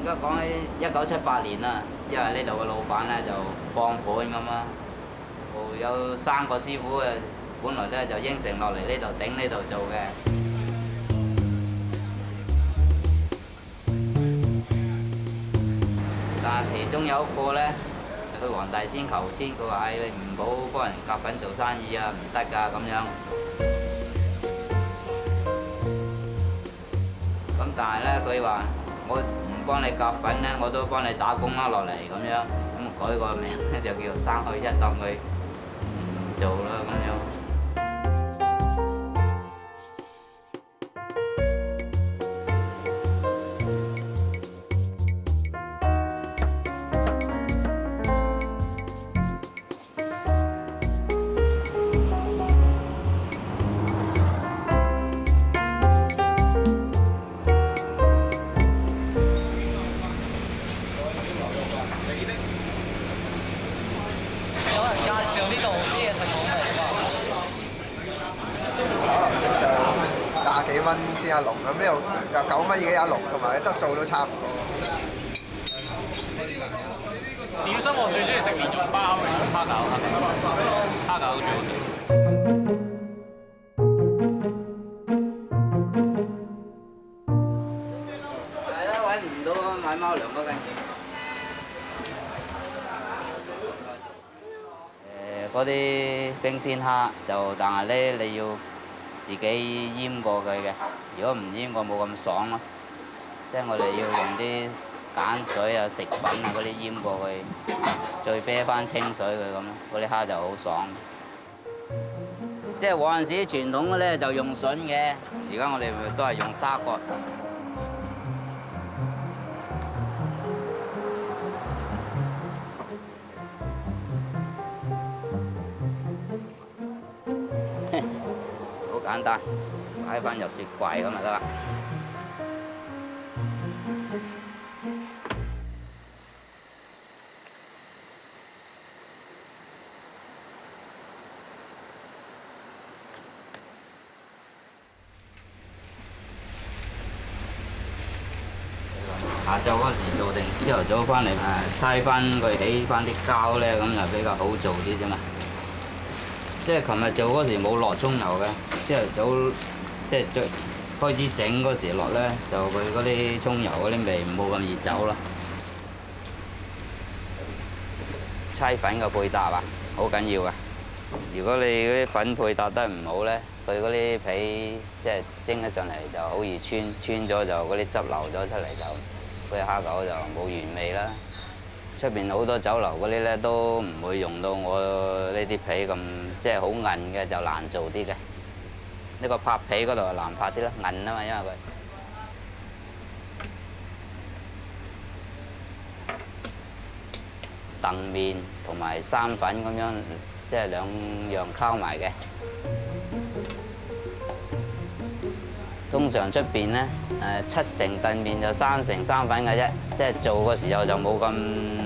而家講起1978年啦，因為呢度嘅老闆咧就放盤咁啊，有3個師傅嘅，本來咧就應承落嚟呢度頂呢度做嘅。但係其中有一個咧，去黃大仙求籤，佢話：你唔好幫人夾份做生意啊，唔得㗎咁樣。咁但係咧，佢話我唔幫你夾份咧，我都幫你打工啦落嚟咁樣，咁改個名咧就叫3開1，當佢唔做啦咁樣。介紹呢度啲嘢食好味嘛？酒樓食就20幾蚊先一籠，咁呢度有9蚊已經一籠，同埋嘅質素都差唔多。點心我最中意食蓮蓉包嘅蝦餃，蝦餃最好食。係啦，揾唔到買貓糧嗰間嘢。嗰啲冰鮮蝦就，但係咧你要自己醃過佢嘅，如果唔醃過冇咁爽咯。即係我哋要用啲鹼水啊、食品啊嗰啲醃過佢，再啤翻清水佢咁咯，嗰啲蝦就好爽。即係嗰陣時傳統嘅咧就用筍嘅，而家我哋都係用沙葛。好簡單，擺翻入雪櫃咁就得啦。下晝嗰時做定，朝頭早翻嚟猜翻佢起翻啲膠咧，咁就比較好做啲啫嘛。即係琴日做嗰時冇落葱油嘅，朝頭早即係最開始整嗰時落咧，就佢嗰啲葱油嗰啲味冇咁易走咯。猜粉嘅配搭啊，好緊要噶。如果你嗰啲粉配搭得唔好咧，佢嗰啲皮即係蒸起上嚟就好易穿咗就嗰啲汁流咗出嚟就，嗰啲蝦餃就冇原味啦。出邊好多酒樓嗰啲咧都唔會用到我呢啲皮咁，即係好韌嘅就難做啲嘅。呢個拍皮嗰度就難拍啲啦，韌啊嘛，因為佢澄麵同埋生粉咁樣，即係兩樣溝埋嘅。通常出邊咧7成澄麵就3成生粉嘅啫，即係做嘅時候就冇咁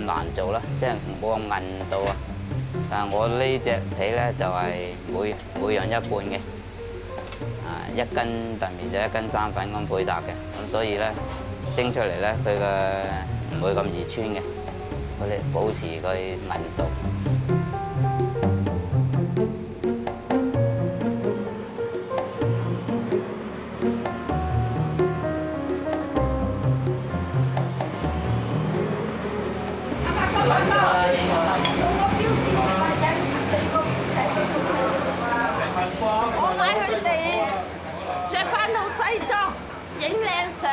難做啦，即係冇咁韌到啊。但係我呢隻皮咧就係每樣一半嘅，1斤澄麵就1斤生粉咁配搭嘅，咁所以咧蒸出嚟咧佢嘅唔會咁易穿嘅，佢哋保持佢韌度。我嗌佢哋着翻套西裝，影靚相，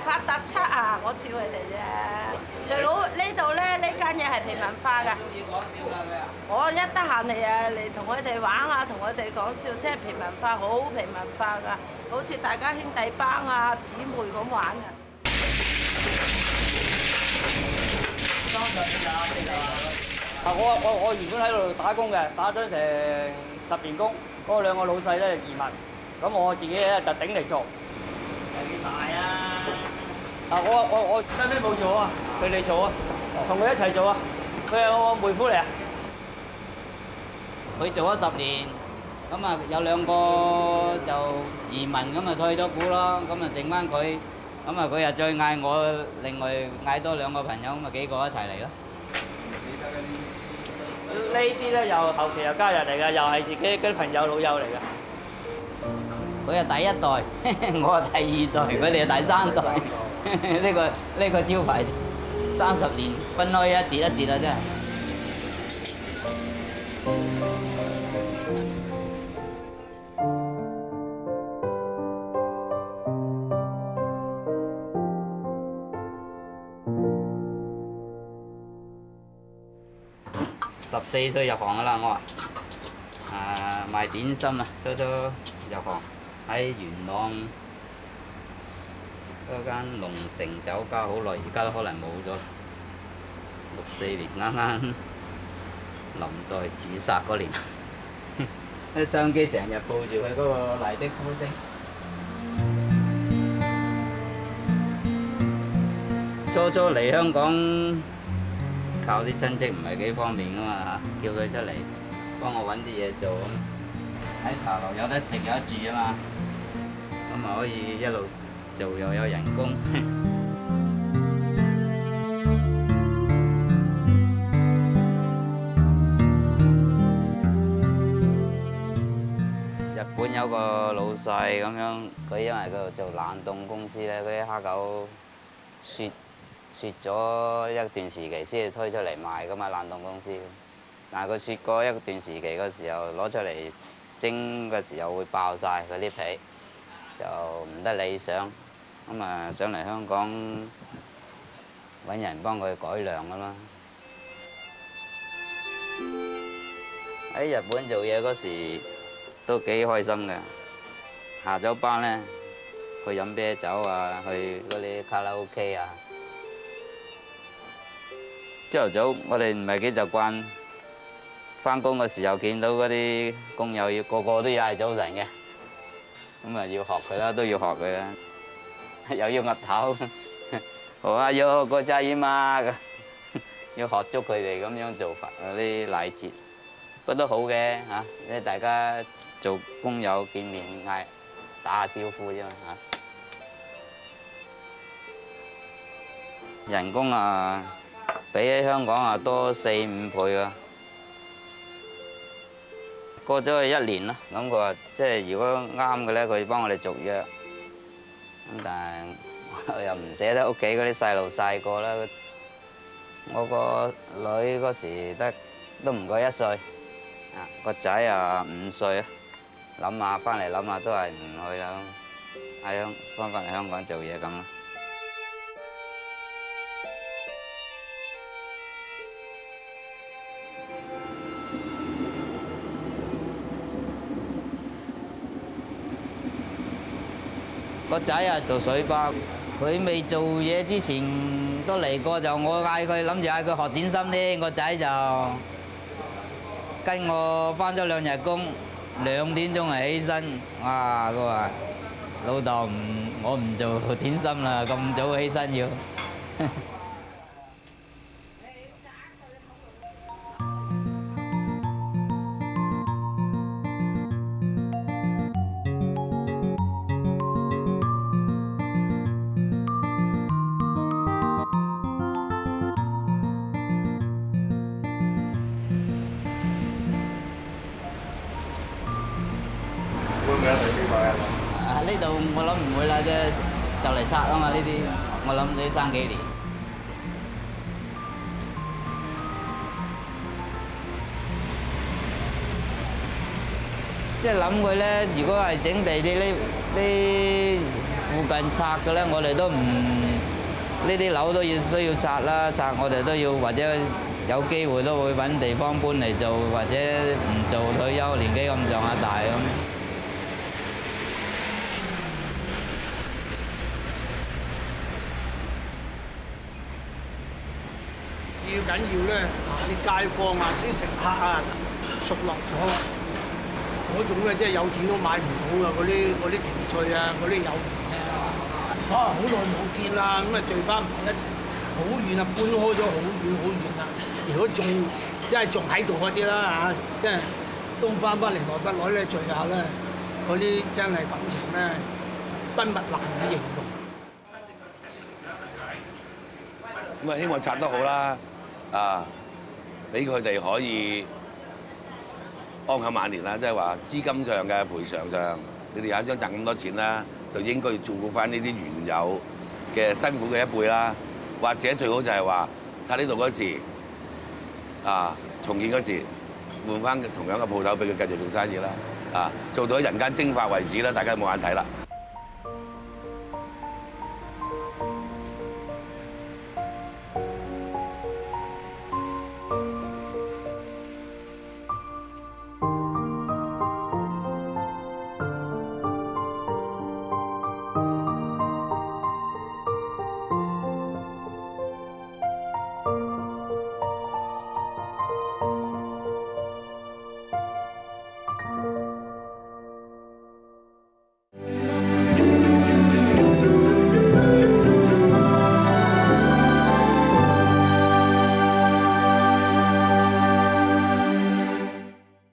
拍特輯啊！我笑佢哋啫。最好呢度咧，呢間嘢係平民化㗎。我一得閒嚟同佢哋玩啊，同佢哋講笑，即係平民化，好平民化㗎，好似大家兄弟班啊、姊妹咁玩㗎。我原本喺度打工嘅，打咗成10年工。嗰2個老細咧移民，咁我自己咧就頂嚟做。有幾大啊？我身邊冇做啊，佢哋做啊，同佢一齊做啊。佢係我妹夫嚟啊。佢做咗10年，咁啊有2個就移民，咁啊退咗股咯，咁啊剩翻佢，咁啊，佢又再嗌我另外嗌多2個朋友，咁啊幾個一齊嚟咯。呢啲咧又後期又加入嚟嘅，又係自己嗰啲朋友老友嚟嘅。佢係第一代，我係第2代，佢哋係第3代。呢個招牌30年分開一節一節啦，真係。14歲入行㗎啦，我話賣點心啊，初入行喺元朗嗰間龍城酒家好耐，而家都可能冇咗。64年啱啱林黛自殺嗰年，啲收音機成日報住佢嗰個麗的呼聲。初嚟香港。靠啲親戚唔係幾方便噶嘛，叫佢出嚟幫我揾啲嘢做，喺茶樓有得食有得住啊嘛，咁啊可以一路做又有人工。日本有個老細咁樣，佢因為佢做冷凍公司咧，嗰啲蝦餃雪咗一段時期先至推出嚟賣噶嘛，冷凍公司。但係佢雪過一段時期嗰時候攞出嚟蒸嘅時候會爆晒嗰啲皮，就唔得理想。咁啊上嚟香港揾人幫佢改良㗎嘛。喺日本做嘢嗰時都幾開心嘅。下咗班咧去飲啤酒啊，去嗰啲卡拉 OK 啊。朝頭早我哋唔係幾習慣，返工嘅時候見到嗰啲工友要個個都要嗌早晨嘅，咁啊要學佢啦，都要學佢啦，又要岌頭，好啊要個仔嘛，要學足佢哋咁樣做法嗰啲禮節，不過都好嘅嚇，因為大家做工友見面嗌打下招呼啫嘛嚇，人工啊〜比起香港啊多4、5倍啊！過咗去1年啦，咁佢話即係如果啱嘅咧，佢幫我哋續約。咁但係我又唔捨得屋企嗰啲細路細個啦。我個女嗰時都唔過1歲，啊個仔啊5歲啊。諗下翻嚟諗下都係唔去啦，翻嚟香港做嘢咁啦。個仔啊做水包，佢未做嘢之前都嚟過，就我諗住嗌佢學點心添。個仔就跟我返咗2日工，2點鐘就起身。哇！佢話老豆我唔做點心啦，咁早起身要。會唔會有第4代啊？呢度我諗唔會啦，即係就嚟拆啊嘛呢啲，我諗你生幾年。即係諗佢咧，如果係整地啲呢附近拆嘅咧，我哋都唔呢啲樓都需要拆啦，拆我哋都要或者有機會都會揾地方搬嚟做，或者唔做退休，年紀咁上下大咁。最緊要咧，啲街坊啊、啲食客啊熟絡咗，嗰種咧即係有錢都買唔到嘅嗰啲情趣啊、嗰啲友誼啊，好耐冇見啦，咁啊聚翻埋一齊，好遠啊，搬開咗好遠啊！如果仲喺度嗰啲啦嚇，即係都翻嚟耐不耐咧聚下咧，嗰啲真係感情咧，不密難以形容。咁啊希望拆得好啦，啊，俾佢哋可以安享晚年啦，即係話資金上嘅賠償上，你哋有一張賺咁多錢啦，就應該要照顧翻呢啲原有嘅辛苦嘅一輩啦，或者最好就係話拆呢度嗰時啊重建嗰時換翻同樣嘅鋪頭俾佢繼續做生意啦，啊做到人間蒸發為止啦，大家冇眼睇啦。